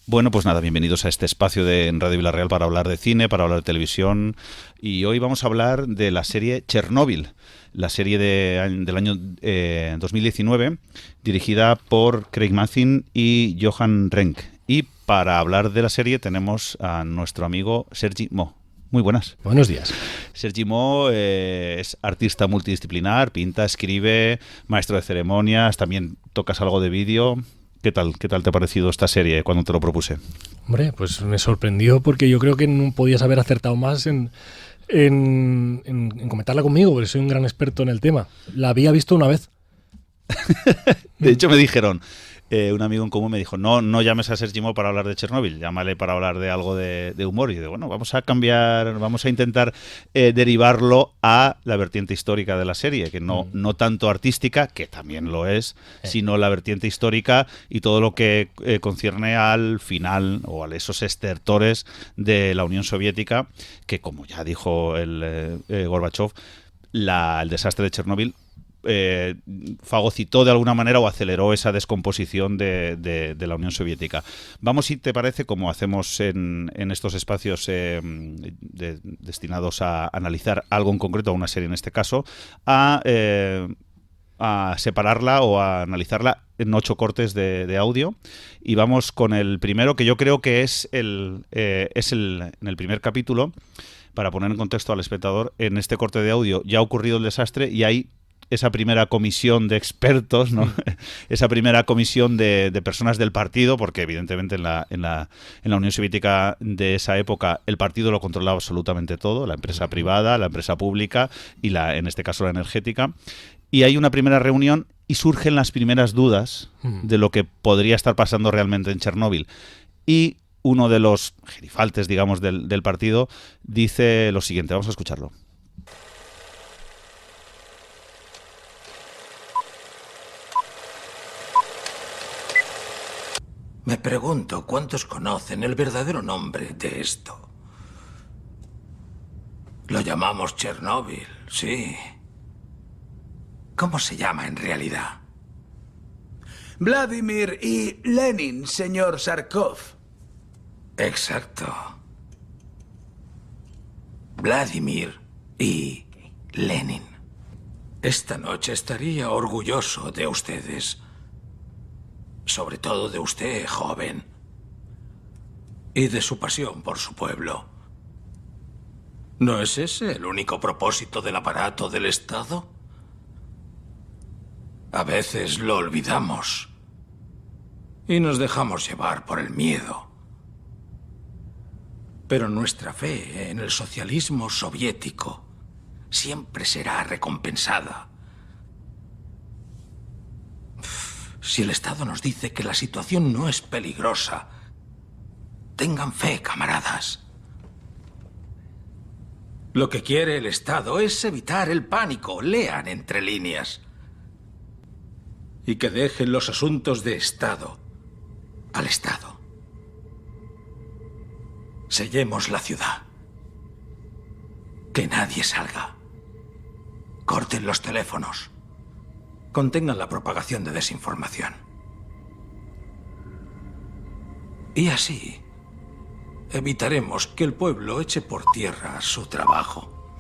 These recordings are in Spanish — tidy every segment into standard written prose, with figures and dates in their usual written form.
Bueno, pues nada, bienvenidos a este espacio de en Radio Villarreal para hablar de cine, para hablar de televisión. Y hoy vamos a hablar de la serie Chernobyl, la serie del año 2019, dirigida por Craig Mazin y Johan Renck. Y para hablar de la serie tenemos a nuestro amigo Sergi Mo. Muy buenas. Buenos días. Sergi Mo es artista multidisciplinar, pinta, escribe, maestro de ceremonias, también tocas algo de vídeo. ¿Qué tal te ha parecido esta serie cuando te lo propuse? Hombre, pues me sorprendió porque yo creo que no podías haber acertado más en comentarla conmigo, porque soy un gran experto en el tema. La había visto una vez. De hecho, me dijeron, un amigo en común me dijo, no llames a Sergi Mo para hablar de Chernobyl, llámale para hablar de algo de humor. Y digo, bueno, vamos a intentar derivarlo a la vertiente histórica de la serie, que no tanto artística, que también lo es, sino la vertiente histórica y todo lo que concierne al final o a esos estertores de la Unión Soviética, que como ya dijo el Gorbachev, el desastre de Chernobyl fagocitó de alguna manera o aceleró esa descomposición de la Unión Soviética. Vamos, si te parece, como hacemos en estos espacios destinados a analizar algo en concreto, a una serie en este caso, a separarla o a analizarla en 8 cortes de audio. Y vamos con el primero, que yo creo que es en el primer capítulo. Para poner en contexto al espectador, en este corte de audio ya ha ocurrido el desastre y hay esa primera comisión de expertos, ¿no? Esa primera comisión de personas del partido, porque evidentemente en la Unión Soviética de esa época el partido lo controlaba absolutamente todo, la empresa privada, la empresa pública y en este caso la energética. Y hay una primera reunión y surgen las primeras dudas de lo que podría estar pasando realmente en Chernóbil. Y uno de los gerifaltes, digamos, del partido dice lo siguiente, vamos a escucharlo. Me pregunto cuántos conocen el verdadero nombre de esto. Lo llamamos Chernóbil, sí. ¿Cómo se llama en realidad? Vladimir y Lenin, señor Sarkov. Exacto. Vladimir y Lenin. Esta noche estaría orgulloso de ustedes. Sobre todo de usted, joven. Y de su pasión por su pueblo. ¿No es ese el único propósito del aparato del Estado? A veces lo olvidamos. Y nos dejamos llevar por el miedo. Pero nuestra fe en el socialismo soviético siempre será recompensada. Si el Estado nos dice que la situación no es peligrosa, tengan fe, camaradas. Lo que quiere el Estado es evitar el pánico. Lean entre líneas. Y que dejen los asuntos de Estado al Estado. Sellemos la ciudad. Que nadie salga. Corten los teléfonos. Contengan la propagación de desinformación. Y así evitaremos que el pueblo eche por tierra su trabajo.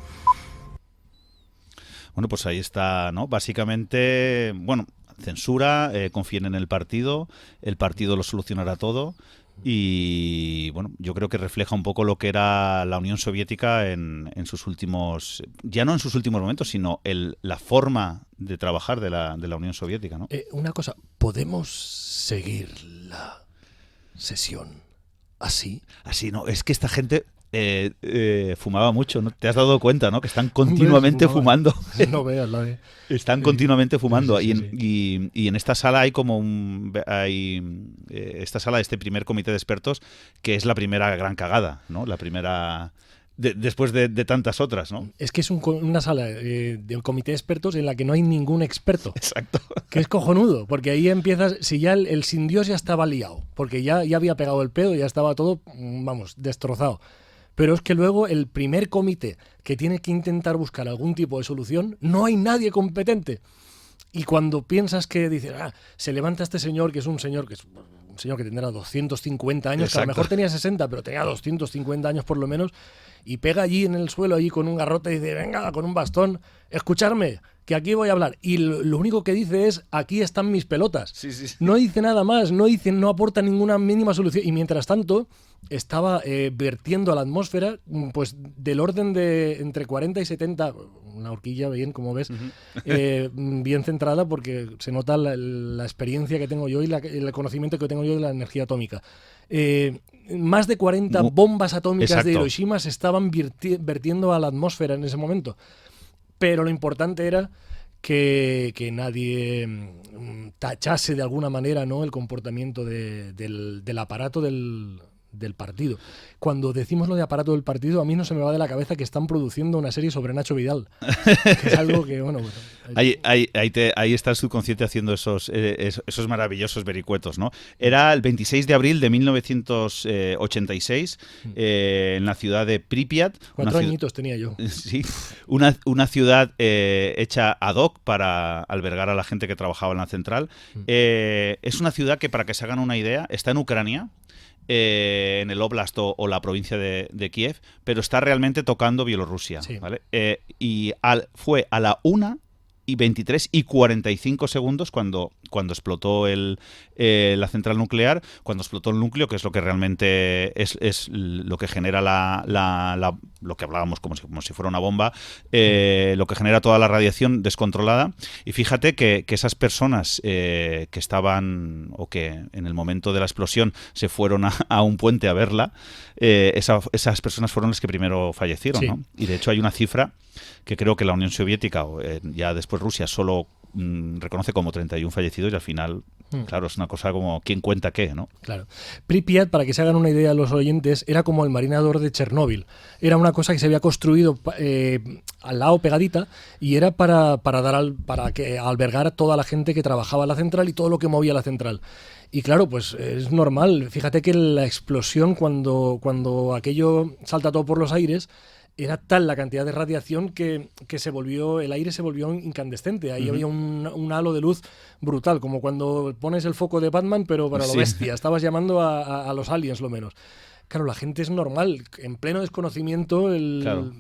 Bueno, pues ahí está, ¿no? Básicamente, bueno, censura, confíen en el partido lo solucionará todo. Y bueno, yo creo que refleja un poco lo que era la Unión Soviética en sus últimos, ya no en sus últimos momentos, sino la forma de trabajar de la Unión Soviética, ¿no? Una cosa, ¿podemos seguir la sesión así? Así, no, es que esta gente fumaba mucho, ¿no? ¿Te has dado cuenta, no? Que están continuamente fumando. No veas la de... Están continuamente fumando. Sí, sí, sí. Y en esta sala hay como esta sala de este primer comité de expertos, que es la primera gran cagada, ¿no? La primera... después de tantas otras, ¿no? Es que es una sala del comité de expertos en la que no hay ningún experto. Exacto. Que es cojonudo, porque ahí empiezas, si ya el sin Dios ya estaba liado, porque ya había pegado el pedo, ya estaba todo, vamos, destrozado. Pero es que luego el primer comité que tiene que intentar buscar algún tipo de solución, no hay nadie competente. Y cuando piensas que dices, se levanta este señor, que es un señor que es un señor que tendrá 250 años, que a lo Exacto. mejor tenía 60, pero tenía 250 años por lo menos, y pega allí en el suelo, allí con un garrote, y dice, venga, con un bastón, escucharme, que aquí voy a hablar. Y lo único que dice es, aquí están mis pelotas. Sí, sí, sí. No dice nada más, no aporta ninguna mínima solución. Y mientras tanto, estaba vertiendo a la atmósfera, pues del orden de entre 40 y 70, una horquilla bien, como ves, bien centrada, porque se nota la experiencia que tengo yo y el conocimiento que tengo yo de la energía atómica. Más de 40 bombas atómicas Exacto. de Hiroshima se estaban vertiendo a la atmósfera en ese momento. Pero lo importante era que nadie tachase de alguna manera, ¿no?, el comportamiento del aparato del partido. Cuando decimos lo de aparato del partido, a mí no se me va de la cabeza que están produciendo una serie sobre Nacho Vidal. Que es algo que, bueno... Ahí está el subconsciente haciendo esos maravillosos vericuetos, ¿no? Era el 26 de abril de 1986 en la ciudad de Pripyat. 4 añitos tenía yo. Sí, una ciudad hecha ad hoc para albergar a la gente que trabajaba en la central. Es una ciudad que, para que se hagan una idea, está en Ucrania, en el Oblast o la provincia de Kiev, pero está realmente tocando Bielorrusia. Sí. ¿Vale? Fue a la 1:23 y 45 segundos cuando explotó la central nuclear, cuando explotó el núcleo, que es lo que realmente es lo que genera lo que hablábamos como si fuera una bomba, lo que genera toda la radiación descontrolada. Y fíjate que esas personas que estaban, o que en el momento de la explosión se fueron a un puente a verla, esas personas fueron las que primero fallecieron, Sí. ¿no? Y de hecho hay una cifra que creo que la Unión Soviética, ya después Rusia, solo reconoce como 31 fallecidos, y al final, claro, es una cosa como quién cuenta qué, ¿no? Claro. Pripyat, para que se hagan una idea los oyentes, era como el marinador de Chernóbil. Era una cosa que se había construido al lado, pegadita, y era para albergar a toda la gente que trabajaba en la central y todo lo que movía la central. Y claro, pues es normal. Fíjate que la explosión, cuando aquello salta todo por los aires, era tal la cantidad de radiación que el aire se volvió incandescente. Ahí había un halo de luz brutal, como cuando pones el foco de Batman, pero para lo Sí. bestia. Estabas llamando a los aliens, lo menos. Claro, la gente es normal. En pleno desconocimiento, Claro.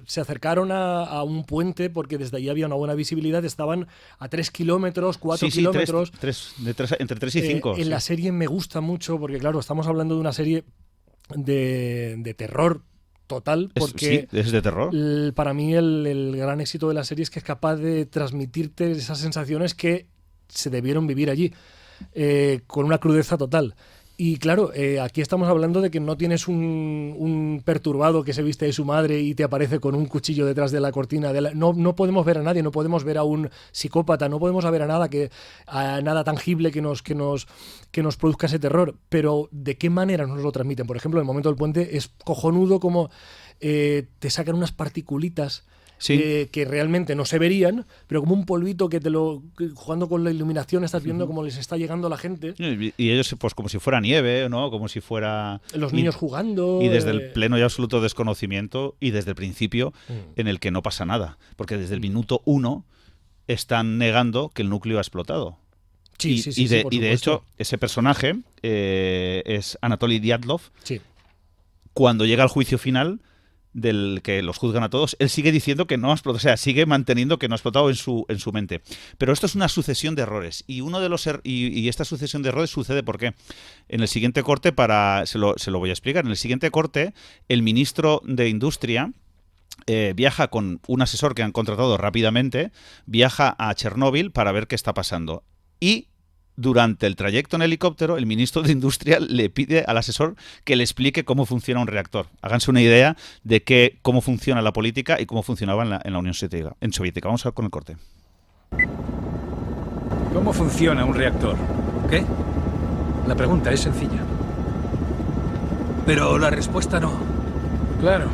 se acercaron a un puente porque desde allí había una buena visibilidad. Estaban a 3 kilómetros, 4 Sí, kilómetros. entre 3 y 5. En la serie me gusta mucho porque, claro, estamos hablando de una serie de terror total, porque es de terror. para mí el gran éxito de la serie es que es capaz de transmitirte esas sensaciones que se debieron vivir allí, con una crudeza total. Y claro, aquí estamos hablando de que no tienes un perturbado que se viste de su madre y te aparece con un cuchillo detrás de la cortina. No podemos ver a nadie, no podemos ver a un psicópata, no podemos ver a nada tangible que nos produzca ese terror. Pero ¿de qué manera nos lo transmiten? Por ejemplo, en el momento del puente es cojonudo como te sacan unas particulitas. Sí. Que realmente no se verían, pero como un polvito que jugando con la iluminación estás viendo cómo les está llegando a la gente. Y ellos, pues, como si fuera nieve, ¿no? Como si fuera... Los niños jugando. Y desde el pleno y absoluto desconocimiento, y desde el principio en el que no pasa nada. Porque desde el minuto 1 están negando que el núcleo ha explotado. Sí, Y de supuesto. hecho, ese personaje es Anatoly Dyatlov. Sí. Cuando llega al juicio final, del que los juzgan a todos, él sigue diciendo que no ha explotado, o sea, sigue manteniendo que no ha explotado en su mente. Pero esto es una sucesión de errores, y y esta sucesión de errores sucede porque en el siguiente corte, se lo voy a explicar, en el siguiente corte, el ministro de Industria viaja con un asesor que han contratado rápidamente, viaja a Chernóbil para ver qué está pasando. Y durante el trayecto en helicóptero, el ministro de Industria le pide al asesor que le explique cómo funciona un reactor. Háganse una idea de cómo funciona la política y cómo funcionaba en la Unión Soviética. Vamos a ver con el corte. ¿Cómo funciona un reactor? ¿Qué? La pregunta es sencilla. Pero la respuesta no. Claro,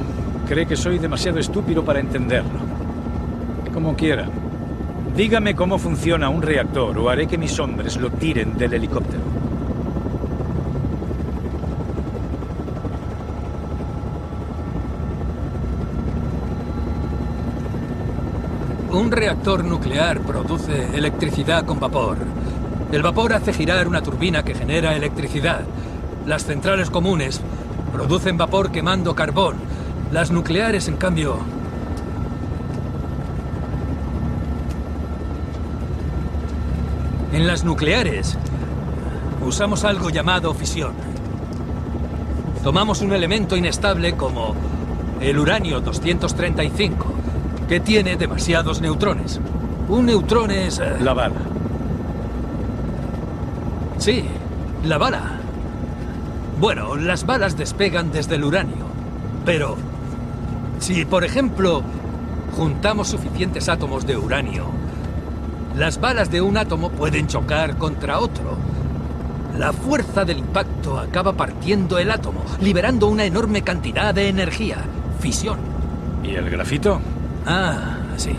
cree que soy demasiado estúpido para entenderlo. Como quiera. Dígame cómo funciona un reactor o haré que mis hombres lo tiren del helicóptero. Un reactor nuclear produce electricidad con vapor. El vapor hace girar una turbina que genera electricidad. Las centrales comunes producen vapor quemando carbón. Las nucleares, en cambio... En las nucleares usamos algo llamado fisión. Tomamos un elemento inestable como el uranio 235, que tiene demasiados neutrones. Un neutrón es... La bala. Sí, la bala. Bueno, las balas despegan desde el uranio. Pero si, por ejemplo, juntamos suficientes átomos de uranio, las balas de un átomo pueden chocar contra otro. La fuerza del impacto acaba partiendo el átomo, liberando una enorme cantidad de energía. Fisión. ¿Y el grafito? Ah, sí.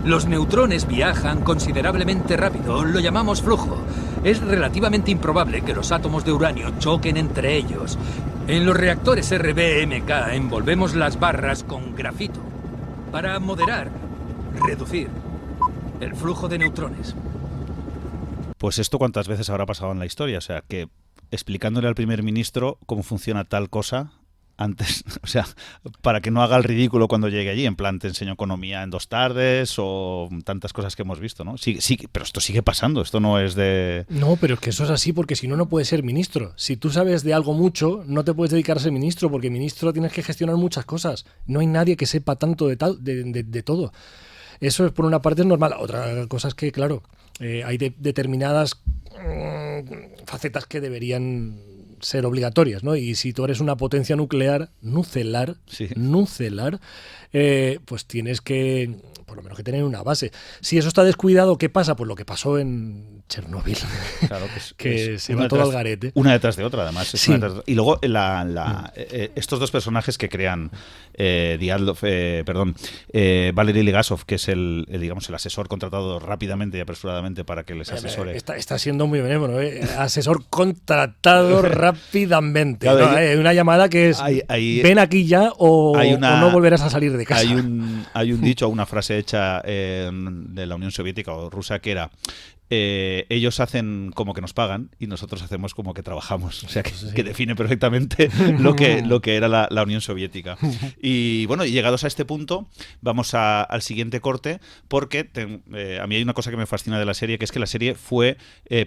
Los neutrones viajan considerablemente rápido, lo llamamos flujo. Es relativamente improbable que los átomos de uranio choquen entre ellos. En los reactores RBMK envolvemos las barras con grafito para moderar, reducir el flujo de neutrones. Pues esto cuántas veces habrá pasado en la historia, o sea, que explicándole al primer ministro cómo funciona tal cosa antes, o sea, para que no haga el ridículo cuando llegue allí, en plan te enseño economía en 2 tardes o tantas cosas que hemos visto, ¿no? Sí, pero esto sigue pasando, esto no es de... No, pero es que eso es así porque si no, no puedes ser ministro. Si tú sabes de algo mucho, no te puedes dedicar a ser ministro porque ministro tienes que gestionar muchas cosas. No hay nadie que sepa tanto de todo. Eso es por una parte es normal. Otra cosa es que, claro, hay determinadas facetas que deberían ser obligatorias, ¿no? Y si tú eres una potencia nucelar, pues tienes que, por lo menos, que tener una base. Si eso está descuidado, ¿qué pasa? Pues lo que pasó en Chernobyl, Claro, que se va todo al garete. Una detrás de otra, además. Sí. Y luego estos dos personajes que crean Valery Legasov, que es el asesor contratado rápidamente y apresuradamente para que les asesore. Está siendo muy benévolo, ¿eh? Asesor contratado rápidamente. Claro, ¿no? Una llamada que es ven aquí ya o no volverás a salir de casa. Hay un dicho, una frase hecha de la Unión Soviética o rusa que era ellos hacen como que nos pagan y nosotros hacemos como que trabajamos. O sea, que define perfectamente lo que era la Unión Soviética. Y bueno, llegados a este punto, vamos al siguiente corte, porque a mí hay una cosa que me fascina de la serie, que es que la serie fue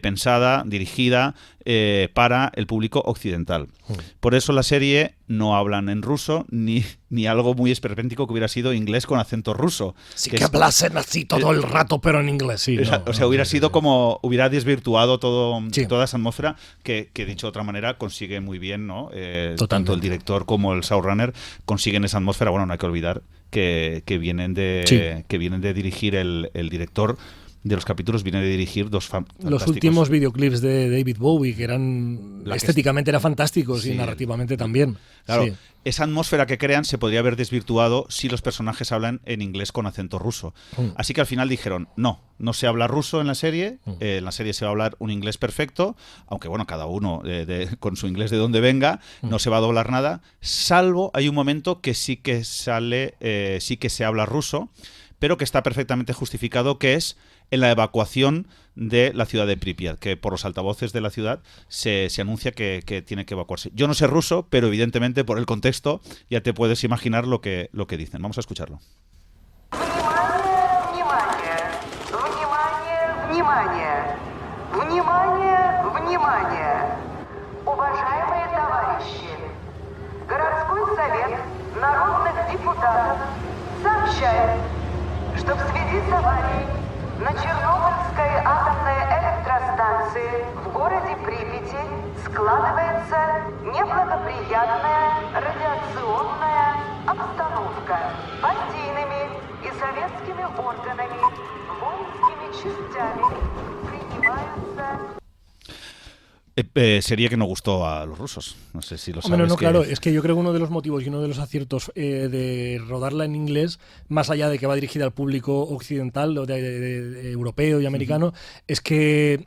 pensada, dirigida para el público occidental. Por eso la serie no hablan en ruso ni algo muy esperpéntico que hubiera sido inglés con acento ruso. Sí que hablasen así todo el rato, pero en inglés, sí. Hubiera sido como hubiera desvirtuado toda esa atmósfera que dicho de otra manera consigue muy bien, ¿no? Tanto el director como el showrunner consiguen esa atmósfera. Bueno, no hay que olvidar que vienen de dirigir el director de los capítulos, viene de dirigir dos los últimos videoclips de David Bowie, que eran estéticamente eran fantásticos y narrativamente también. Claro, sí. Esa atmósfera que crean se podría haber desvirtuado si los personajes hablan en inglés con acento ruso. Así que al final dijeron, no se habla ruso en la serie, en la serie se va a hablar un inglés perfecto, aunque bueno, cada uno con su inglés de donde venga, no se va a doblar nada, salvo hay un momento que sí que se habla ruso, pero que está perfectamente justificado, que es en la evacuación de la ciudad de Pripyat, que por los altavoces de la ciudad se anuncia que tiene que evacuarse. Yo no sé ruso, pero evidentemente por el contexto ya te puedes imaginar lo que dicen. Vamos a escucharlo. Что в связи с аварией на Чернобыльской атомной электростанции в городе Припяти складывается неблагоприятная радиационная обстановка. Партийными и советскими органами, воинскими частями принимаются... Sería que no gustó a los rusos. No sé si lo sabes. Hombre, no, claro, es que yo creo que uno de los motivos y uno de los aciertos de rodarla en inglés, más allá de que va dirigida al público occidental, o de europeo y americano, es que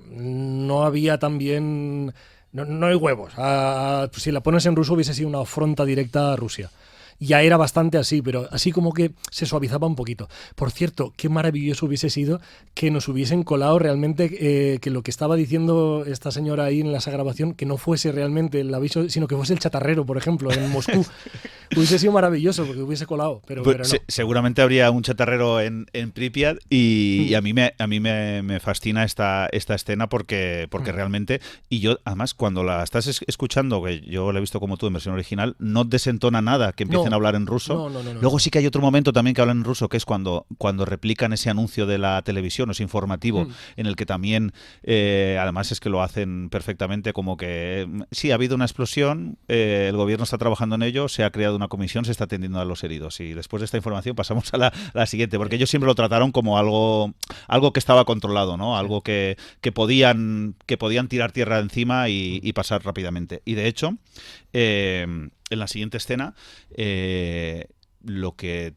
no había también... No hay huevos. Si la pones en ruso hubiese sido una afronta directa a Rusia. ya era bastante así, pero así como que se suavizaba un poquito. Por cierto, qué maravilloso hubiese sido que nos hubiesen colado realmente que lo que estaba diciendo esta señora ahí en esa grabación, que no fuese realmente el aviso, sino que fuese el chatarrero, por ejemplo, en Moscú. Hubiese sido maravilloso porque hubiese colado, pero no. Seguramente habría un chatarrero en Pripyat y a mí me fascina esta escena porque realmente, y yo además cuando la estás escuchando, que yo la he visto como tú en versión original, no desentona nada que empiecen a hablar en ruso. No. Luego sí que hay otro momento también que hablan en ruso, que es cuando replican ese anuncio de la televisión, ese informativo, en el que también, además es que lo hacen perfectamente, como que sí, ha habido una explosión, el gobierno está trabajando en ello, se ha creado una comisión, se está atendiendo a los heridos. Y después de esta información pasamos a la siguiente, porque ellos siempre lo trataron como algo que estaba controlado, ¿no? Algo que podían tirar tierra encima y pasar rápidamente. Y de hecho, en la siguiente escena, lo que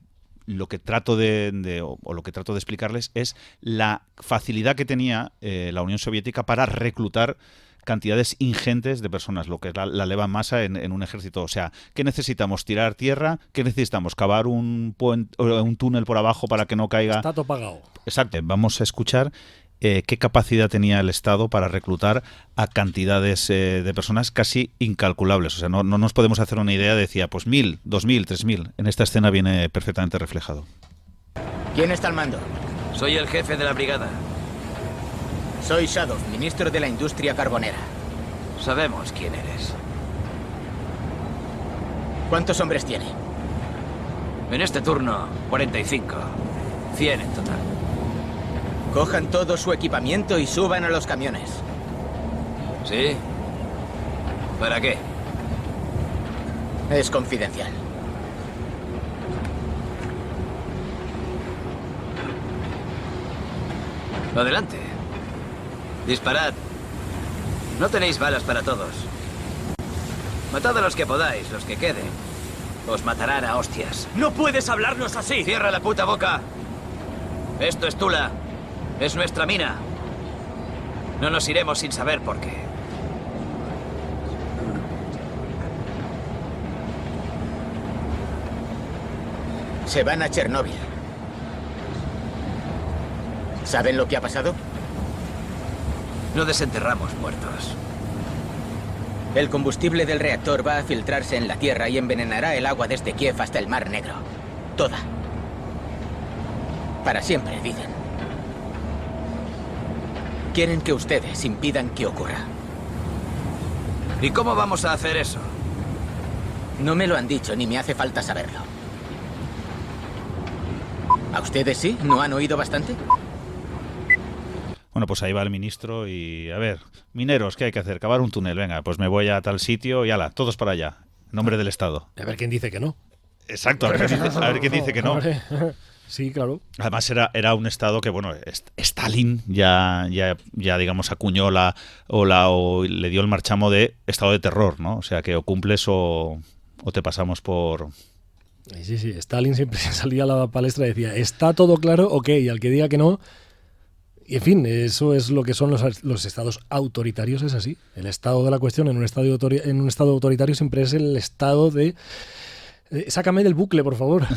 trato lo que trato de explicarles es la facilidad que tenía la Unión Soviética para reclutar cantidades ingentes de personas, lo que es la leva en masa en un ejército. O sea, ¿qué necesitamos? ¿Tirar tierra? ¿Qué necesitamos? ¿Cavar un túnel por abajo para que no caiga? Está todo pagado. Exacto. Vamos a escuchar qué capacidad tenía el Estado para reclutar a cantidades de personas casi incalculables. O sea, no nos podemos hacer una idea, decía, pues 1.000, 2.000, 3.000. En esta escena viene perfectamente reflejado. ¿Quién está al mando? Soy el jefe de la brigada. Soy Shadov, ministro de la industria carbonera. Sabemos quién eres. ¿Cuántos hombres tiene? En este turno, 45. 100 en total. Cojan todo su equipamiento y suban a los camiones. ¿Sí? ¿Para qué? Es confidencial. Adelante. Disparad. No tenéis balas para todos. Matad a los que podáis, los que queden. Os matarán a hostias. ¡No puedes hablarnos así! ¡Cierra la puta boca! Esto es Tula. Es nuestra mina. No nos iremos sin saber por qué. Se van a Chernóbil. ¿Saben lo que ha pasado? No desenterramos muertos. El combustible del reactor va a filtrarse en la tierra y envenenará el agua desde Kiev hasta el Mar Negro. Toda. Para siempre, dicen. Quieren que ustedes impidan que ocurra. ¿Y cómo vamos a hacer eso? No me lo han dicho, ni me hace falta saberlo. ¿A ustedes sí? ¿No han oído bastante? Bueno, pues ahí va el ministro y, a ver, mineros, ¿qué hay que hacer? Cavar un túnel, venga, pues me voy a tal sitio y ala, todos para allá, en nombre del Estado. A ver quién dice que no. Exacto, a ver quién dice que no. Sí, claro. Además era un Estado que, bueno, Stalin ya digamos, acuñó o le dio el marchamo de estado de terror, ¿no? O sea, que o cumples o te pasamos por... Sí, Stalin siempre salía a la palestra y decía, está todo claro, ok, y al que diga que no... Y en fin, eso es lo que son los estados autoritarios, es así. El estado de la cuestión en un estado autoritario siempre es el estado de... sácame del bucle, por favor.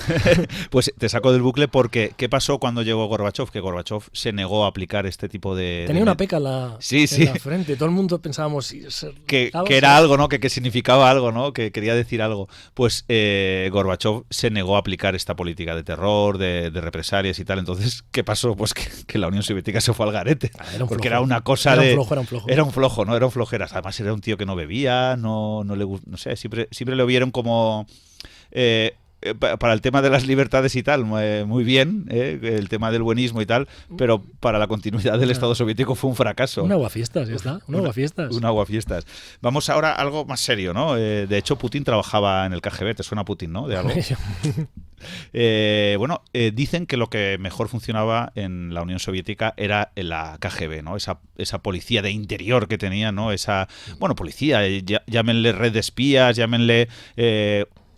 Pues te saco del bucle porque ¿qué pasó cuando llegó Gorbachov? Que Gorbachov se negó a aplicar este tipo de... Tenía una peca en la frente. Todo el mundo pensábamos... Que era algo, ¿no? Que significaba algo, ¿no? Que quería decir algo. Pues Gorbachov se negó a aplicar esta política de terror, de represalias y tal. Entonces, ¿qué pasó? Pues que la Unión Soviética se fue al garete. Porque era una cosa era de... un flojo. Era un flojo, ¿no? Era un flojeras. Además era un tío que no bebía, no sé, siempre lo vieron como... para el tema de las libertades y tal, muy bien, el tema del buenismo y tal, pero para la continuidad del Estado soviético fue un fracaso. Un aguafiestas, ya está. Un aguafiestas. Un aguafiestas. Vamos ahora a algo más serio, ¿no? De hecho, Putin trabajaba en el KGB, ¿te suena Putin, no? De algo. Dicen que lo que mejor funcionaba en la Unión Soviética era la KGB, ¿no? Esa policía de interior que tenía, ¿no? Esa, policía, llámenle red de espías, llámenle...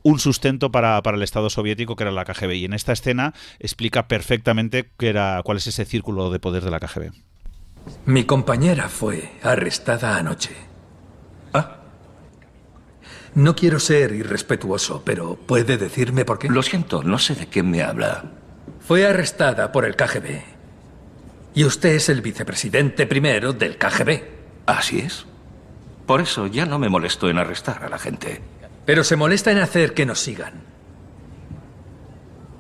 un sustento para el Estado soviético que era la KGB, y en esta escena explica perfectamente cuál es ese círculo de poder de la KGB. Mi compañera fue arrestada anoche. No quiero ser irrespetuoso, pero ¿puede decirme por qué? Lo siento, no sé de qué me habla. Fue arrestada por el KGB. Y usted es el vicepresidente primero del KGB. Así es. Por eso ya no me molesto en arrestar a la gente. Pero se molesta en hacer que nos sigan.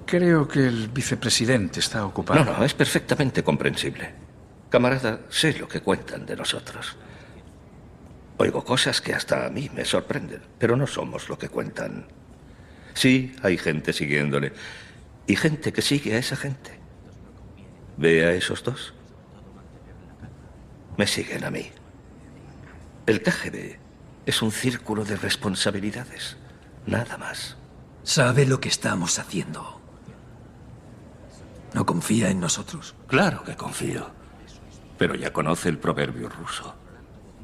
Creo que el vicepresidente está ocupado. No, es perfectamente comprensible. Camarada, sé lo que cuentan de nosotros. Oigo cosas que hasta a mí me sorprenden, pero no somos lo que cuentan. Sí, hay gente siguiéndole. Y gente que sigue a esa gente. ¿Ve a esos dos? Me siguen a mí. El KGB es un círculo de responsabilidades. Nada más. Sabe lo que estamos haciendo. ¿No confía en nosotros? Claro que confío. Pero ya conoce el proverbio ruso.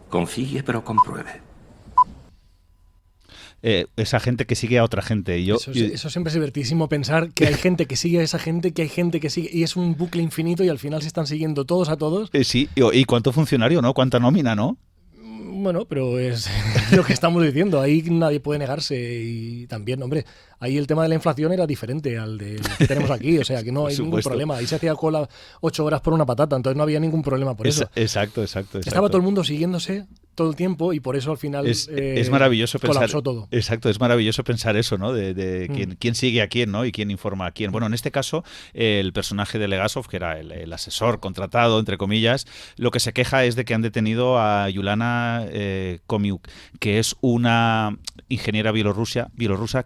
Confíe, pero compruebe. Esa gente que sigue a otra gente. Eso siempre es divertísimo, pensar que hay gente que sigue a esa gente, que hay gente que sigue, y es un bucle infinito y al final se están siguiendo todos a todos. Sí, y cuánto funcionario, ¿no? Cuánta nómina, ¿no? Bueno, pero es lo que estamos diciendo, ahí nadie puede negarse. Y también, hombre, ahí el tema de la inflación era diferente al de que tenemos aquí, o sea que no hay ningún problema. Ahí se hacía cola 8 horas por una patata, entonces no había ningún problema por eso. Exacto. Estaba todo el mundo siguiéndose todo el tiempo y por eso al final es maravilloso pensar, colapsó todo. Exacto, es maravilloso pensar eso, ¿no? De quién sigue a quién, ¿no? Y quién informa a quién. Bueno, en este caso, el personaje de Legasov, que era el asesor contratado, entre comillas, lo que se queja es de que han detenido a Yulana Komiuk, que es una ingeniera bielorrusa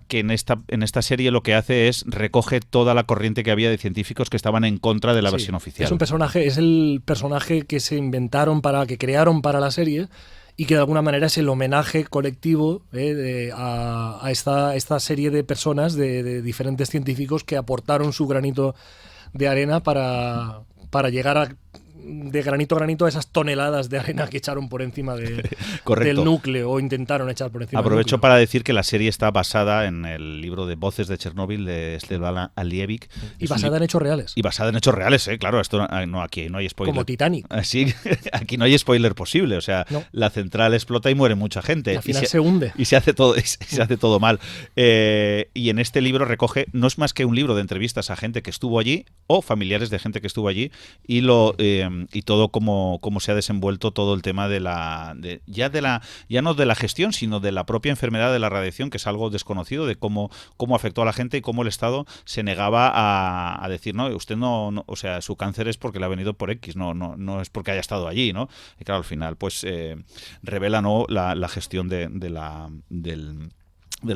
que en esta serie lo que hace es recoge toda la corriente que había de científicos que estaban en contra de la versión oficial. Es el personaje que se inventaron que crearon para la serie, y que de alguna manera es el homenaje colectivo a esta serie de personas, de diferentes científicos que aportaron su granito de arena para llegar de granito a granito a esas toneladas de arena que echaron por encima del núcleo, o intentaron echar por encima Aprovecho del núcleo. para decir que la serie está basada en el libro de Voces de Chernóbil de Svetlana Alievich. Y basada en hechos reales. Y basada en hechos reales, claro. Esto aquí no hay spoiler. Como Titanic. Sí, aquí no hay spoiler posible. O sea, la central explota y muere mucha gente. Y al final se hunde. Y se hace todo mal. Y en este libro recoge, no es más que un libro de entrevistas a gente que estuvo allí o familiares de gente que estuvo allí, y todo cómo se ha desenvuelto todo el tema ya no de la gestión, sino de la propia enfermedad de la radiación, que es algo desconocido, de cómo afectó a la gente y cómo el Estado se negaba a decir, no, usted no, o sea, su cáncer es porque le ha venido por X, no es porque haya estado allí, ¿no? Y claro, al final pues revela, ¿no?, la gestión del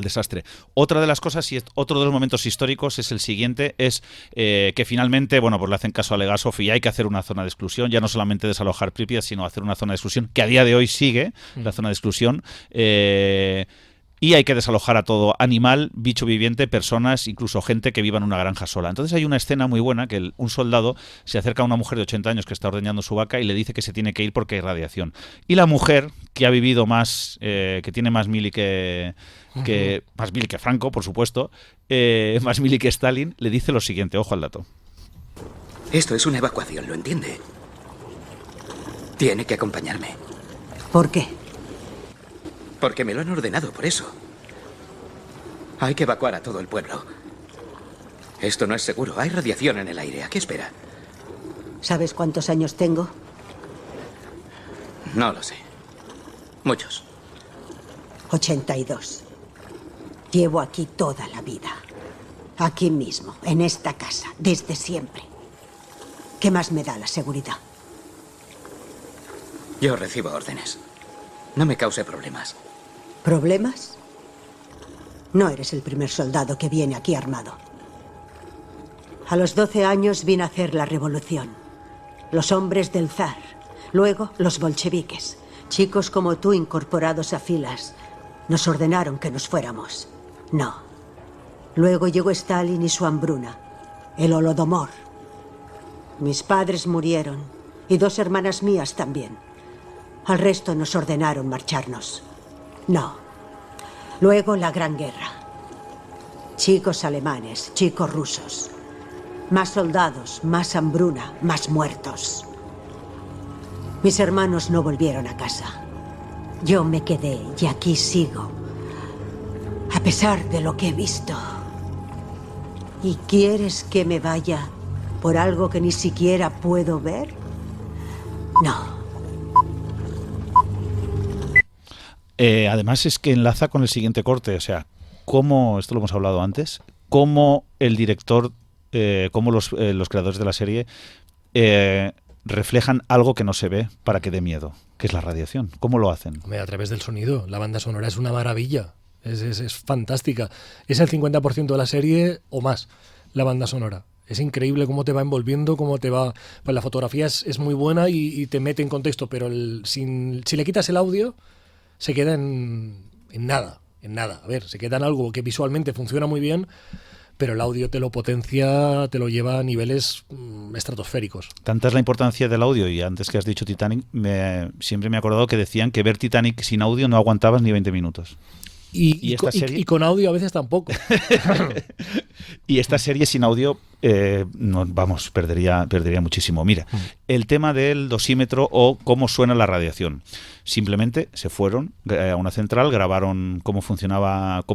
desastre. Otra de las cosas y otro de los momentos históricos es el siguiente, es que finalmente, bueno, pues le hacen caso a Legasov y hay que hacer una zona de exclusión, ya no solamente desalojar Pripyat, sino hacer una zona de exclusión, que a día de hoy sigue la zona de exclusión, y hay que desalojar a todo animal, bicho viviente, personas, incluso gente que viva en una granja sola. Entonces hay una escena muy buena que un soldado se acerca a una mujer de 80 años que está ordeñando su vaca y le dice que se tiene que ir porque hay radiación. Y la mujer, que ha vivido más, que tiene más mili que Franco, por supuesto, más mili que Stalin, le dice lo siguiente, ojo al dato. Esto es una evacuación, ¿lo entiende? Tiene que acompañarme. ¿Por qué? Porque me lo han ordenado, por eso. Hay que evacuar a todo el pueblo. Esto no es seguro, hay radiación en el aire. ¿A qué espera? ¿Sabes cuántos años tengo? No lo sé. Muchos. 82. Llevo aquí toda la vida. Aquí mismo, en esta casa, desde siempre. ¿Qué más me da la seguridad? Yo recibo órdenes. No me cause problemas. ¿Problemas? No eres el primer soldado que viene aquí armado. A los 12 años vine a hacer la revolución. Los hombres del zar. Luego, los bolcheviques. Chicos como tú incorporados a filas. Nos ordenaron que nos fuéramos. No. Luego llegó Stalin y su hambruna. El Holodomor. Mis padres murieron. Y 2 hermanas mías también. Al resto nos ordenaron marcharnos. No. Luego la Gran Guerra. Chicos alemanes, chicos rusos. Más soldados, más hambruna, más muertos. Mis hermanos no volvieron a casa. Yo me quedé y aquí sigo. pesar de lo que he visto. ¿Y quieres que me vaya por algo que ni siquiera puedo ver? No. Además es que enlaza con el siguiente corte, o sea, cómo, esto lo hemos hablado antes, cómo el director, cómo los creadores de la serie reflejan algo que no se ve para que dé miedo, que es la radiación. ¿Cómo lo hacen? A través del sonido. La banda sonora es una maravilla, es fantástica. Es el 50% de la serie o más, la banda sonora. Es increíble cómo te va envolviendo, cómo te va... Pues la fotografía es muy buena y te mete en contexto, pero si le quitas el audio, se queda en nada. A ver, se queda en algo que visualmente funciona muy bien, pero el audio te lo potencia, te lo lleva a niveles estratosféricos. Tanta es la importancia del audio, y antes que has dicho Titanic, siempre me he acordado que decían que ver Titanic sin audio no aguantabas ni 20 minutos. Y con audio a veces tampoco. Y esta serie sin audio, perdería muchísimo. Mira, el tema del dosímetro o cómo suena la radiación. Simplemente se fueron a una central, grabaron cómo funcionaba,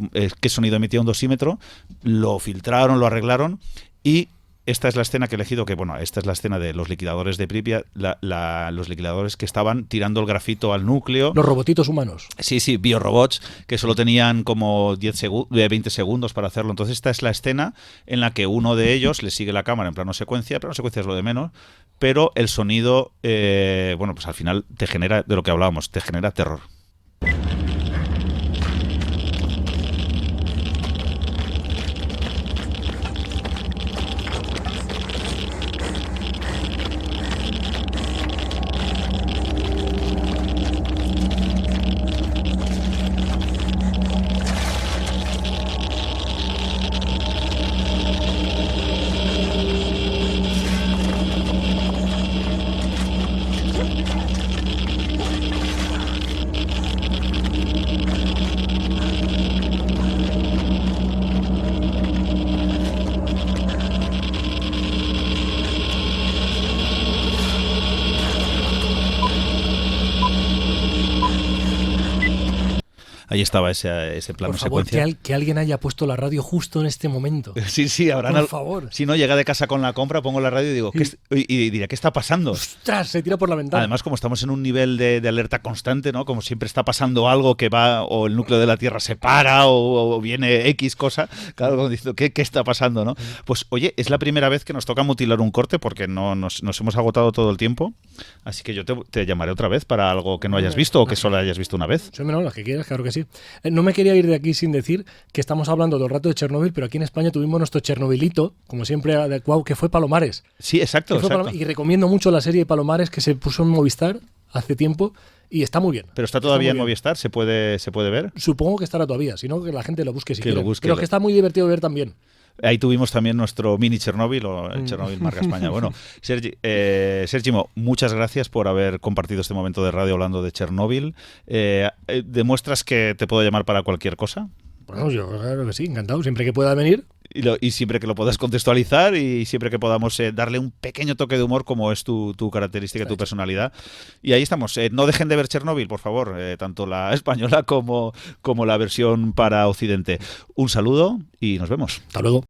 qué sonido emitía un dosímetro, lo filtraron, lo arreglaron, y esta es la escena que he elegido, esta es la escena de los liquidadores de Pripyat, los liquidadores que estaban tirando el grafito al núcleo. Los robotitos humanos. Sí, biorobots, que solo tenían como 20 segundos para hacerlo. Entonces esta es la escena en la que uno de ellos le sigue la cámara en plano secuencia es lo de menos, pero el sonido, pues al final te genera, de lo que hablábamos, te genera terror. Ahí estaba ese plano por favor, secuencia. Que alguien haya puesto la radio justo en este momento. Sí, habrán. Por favor. Si no, llega de casa con la compra, pongo la radio y digo, y dirá, ¿qué está pasando? ¡Ostras! Se tira por la ventana. Además, como estamos en un nivel de alerta constante, ¿no? Como siempre está pasando algo que va, o el núcleo de la Tierra se para, o viene X cosa, claro, como diciendo, ¿qué está pasando, no? Pues, oye, es la primera vez que nos toca mutilar un corte porque nos hemos agotado todo el tiempo, así que yo te llamaré otra vez para algo que no hayas visto o que solo hayas visto una vez. Sí, no, las que quieras, claro que sí. No me quería ir de aquí sin decir que estamos hablando todo el rato de Chernóbil, pero aquí en España tuvimos nuestro Chernobylito, como siempre adecuado, que fue Palomares. Sí, exacto. Y recomiendo mucho la serie de Palomares que se puso en Movistar hace tiempo y está muy bien. ¿Pero está todavía en Movistar? ¿Se puede ver? Supongo que estará todavía, si no que la gente lo busque si que quiere. Lo busque. Pero que está muy divertido de ver también. Ahí tuvimos también nuestro mini Chernóbil o el Chernóbil marca España. Bueno, Sergio, muchas gracias por haber compartido este momento de radio hablando de Chernóbil. ¿Demuestras que te puedo llamar para cualquier cosa? Bueno, yo claro que sí, encantado, siempre que pueda venir. Y siempre que lo puedas contextualizar y siempre que podamos darle un pequeño toque de humor como es tu característica, tu personalidad. Y ahí estamos. No dejen de ver Chernóbil, por favor, tanto la española como la versión para Occidente. Un saludo y nos vemos. Hasta luego.